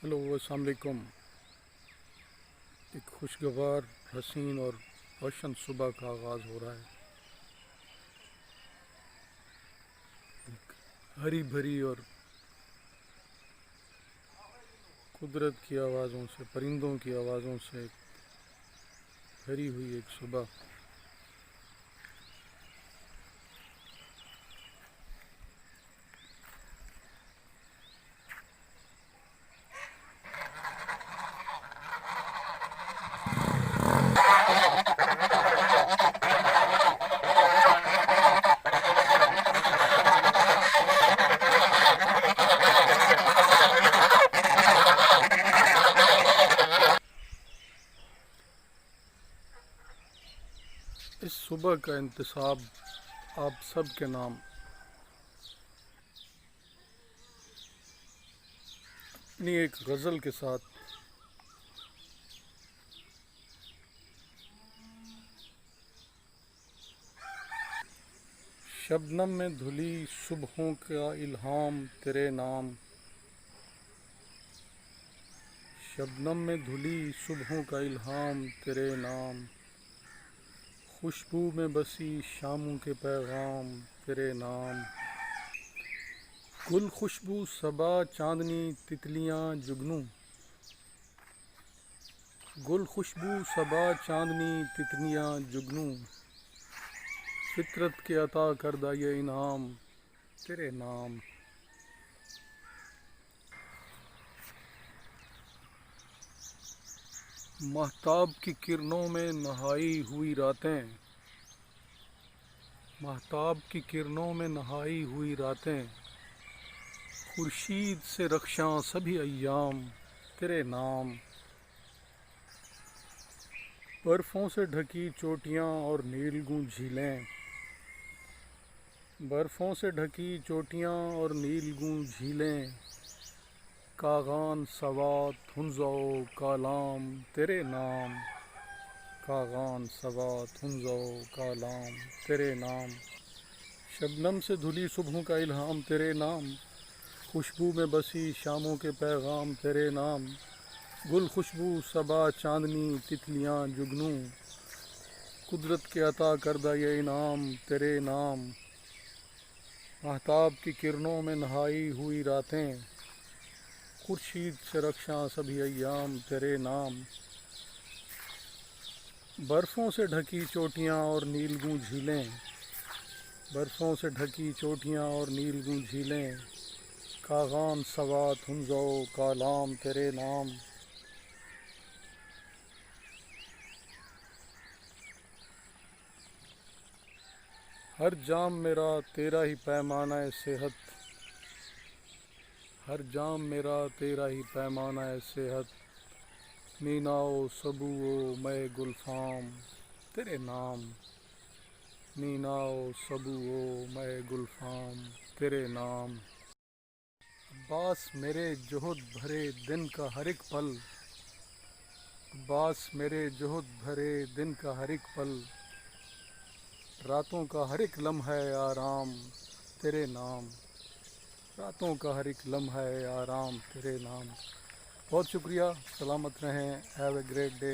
Hello अस्सलाम वालेकुम। एक खुशगवार हसीन और रोशन सुबह का आगाज़ हो रहा है। एक हरी भरी और कुदरत की आवाज़ों से, परिंदों की आवाज़ों से भरी हुई एक सुबह। इस सुबह का इंतसाब आप सब के नाम अपनी एक गज़ल के साथ शबनम में धुली सुबहों का इल्हाम तेरे नाम, शबनम में धुली सुबहों का इल्हाम तेरे नाम, खुशबू में बसी शामों के पैगाम तेरे नाम, गुल खुशबू सबा चांदनी तितलियां जुगनू, गुल खुशबू सबा चांदनी तितलियां जुगनू, फितरत के अता करदा ये इनाम तेरे नाम। महताब की किरणों में नहाई हुई रातें, महताब की किरणों में नहाई हुई रातें, खुर्शीद से रक्षां सभी अय्याम तेरे नाम, बर्फ़ों से ढकी चोटियां और नीलगूं झीलें, बर्फ़ों से ढकी चोटियां और नीलगूं झीलें, कागान सवात हुंज़ो कालाम तेरे नाम, कागान सवात हुंज़ो कालाम तेरे नाम, शबनम से धुली सुबहों का इल्हाम तेरे नाम, खुशबू में बसी शामों के पैगाम तेरे नाम, गुल खुशबू सबा चांदनी तितलियां जुगनू, कुदरत के अता करदा ये इनाम तेरे नाम, महताब की किरणों में नहाई हुई रातें, खुर्शीद से रक्षा सभी अय्याम तेरे नाम, बर्फ़ों से ढकी चोटियां और नीलगूं झीलें, बर्फ़ों से ढकी चोटियां और नीलगूं झीलें, कागान सवात हुंज़ो कालाम तेरे नाम, हर जाम मेरा तेरा ही पैमाना सेहत, हर जाम मेरा तेरा ही पैमाना सेहत, मीनाओ सबूओ मैं गुलफाम तेरे नाम, मीनाओ सबूओ मैं गुलफाम तेरे नाम, अब्बास मेरे जोहद भरे दिन का हर एक पल, अब्बास मेरे जोहद भरे दिन का हर एक पल, रातों का हर एक लम्हा आराम तेरे नाम, रातों का हर एक लम्हा आराम तेरे नाम। बहुत शुक्रिया, सलामत रहें, हैव ए ग्रेट डे।